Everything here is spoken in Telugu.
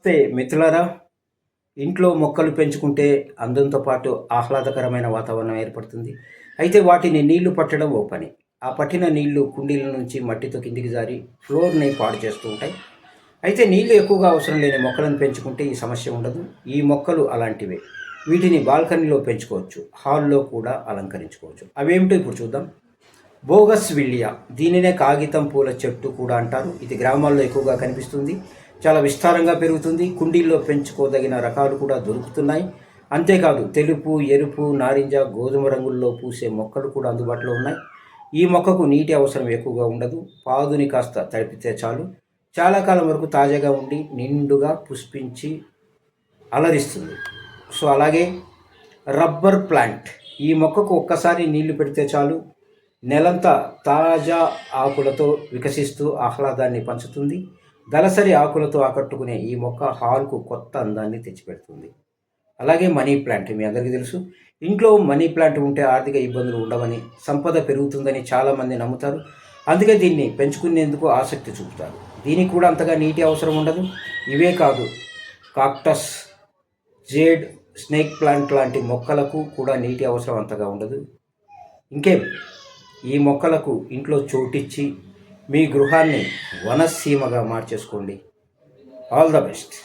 నమస్తే మిత్రులారా. ఇంట్లో మొక్కలు పెంచుకుంటే అందంతో పాటు ఆహ్లాదకరమైన వాతావరణం ఏర్పడుతుంది. అయితే వాటిని నీళ్లు పట్టడం ఓ పని. ఆ పట్టిన నీళ్లు కుండీల నుంచి మట్టితో కిందికి జారి ఫ్లోర్ని పాడు చేస్తూ ఉంటాయి. అయితే నీళ్లు ఎక్కువగా అవసరం లేని మొక్కలను పెంచుకుంటే ఈ సమస్య ఉండదు. ఈ మొక్కలు అలాంటివే. వీటిని బాల్కనీలో పెంచుకోవచ్చు, హాల్లో కూడా అలంకరించుకోవచ్చు. అవేమిటో ఇప్పుడు చూద్దాం. బోగస్ విల్లియా, దీనినే కాగితం పూల చెట్టు కూడా అంటారు. ఇది గ్రామాల్లో ఎక్కువగా కనిపిస్తుంది. చాలా విస్తారంగా పెరుగుతుంది. కుండీల్లో పెంచుకోదగిన రకాలు కూడా దొరుకుతున్నాయి. అంతేకాదు తెలుపు, ఎరుపు, నారింజ, గోధుమ రంగుల్లో పూసే మొక్కలు కూడా అందుబాటులో ఉన్నాయి. ఈ మొక్కకు నీటి అవసరం ఎక్కువగా ఉండదు. పాదుని కాస్త తడిపితే చాలు. చాలా కాలం వరకు తాజాగా ఉండి నిండుగా పుష్పించి అలరిస్తుంది. సో అలాగే రబ్బర్ ప్లాంట్, ఈ మొక్కకు ఒక్కసారి నీళ్లు పెడితే చాలు, నెలంతా తాజా ఆకులతో వికసిస్తూ ఆహ్లాదాన్ని పంచుతుంది. దళసరి ఆకులతో ఆకట్టుకునే ఈ మొక్క హాల్కు కొత్త అందాన్ని తెచ్చిపెడుతుంది. అలాగే మనీ ప్లాంట్, మీ అందరికీ తెలుసు. ఇంట్లో మనీ ప్లాంట్ ఉంటే ఆర్థిక ఇబ్బందులు ఉండవని, సంపద పెరుగుతుందని చాలామంది నమ్ముతారు. అందుకే దీన్ని పెంచుకునేందుకు ఆసక్తి చూపుతారు. దీనికి కూడా అంతగా నీటి అవసరం ఉండదు. ఇవే కాదు, కాక్టస్, జేడ్, స్నేక్ ప్లాంట్ లాంటి మొక్కలకు కూడా నీటి అవసరం అంతగా ఉండదు. ఇంకేం, ఈ మొక్కలకు ఇంట్లో చోటిచ్చి మీ గృహాన్ని వనసీమగా మార్చేసుకోండి. All the best.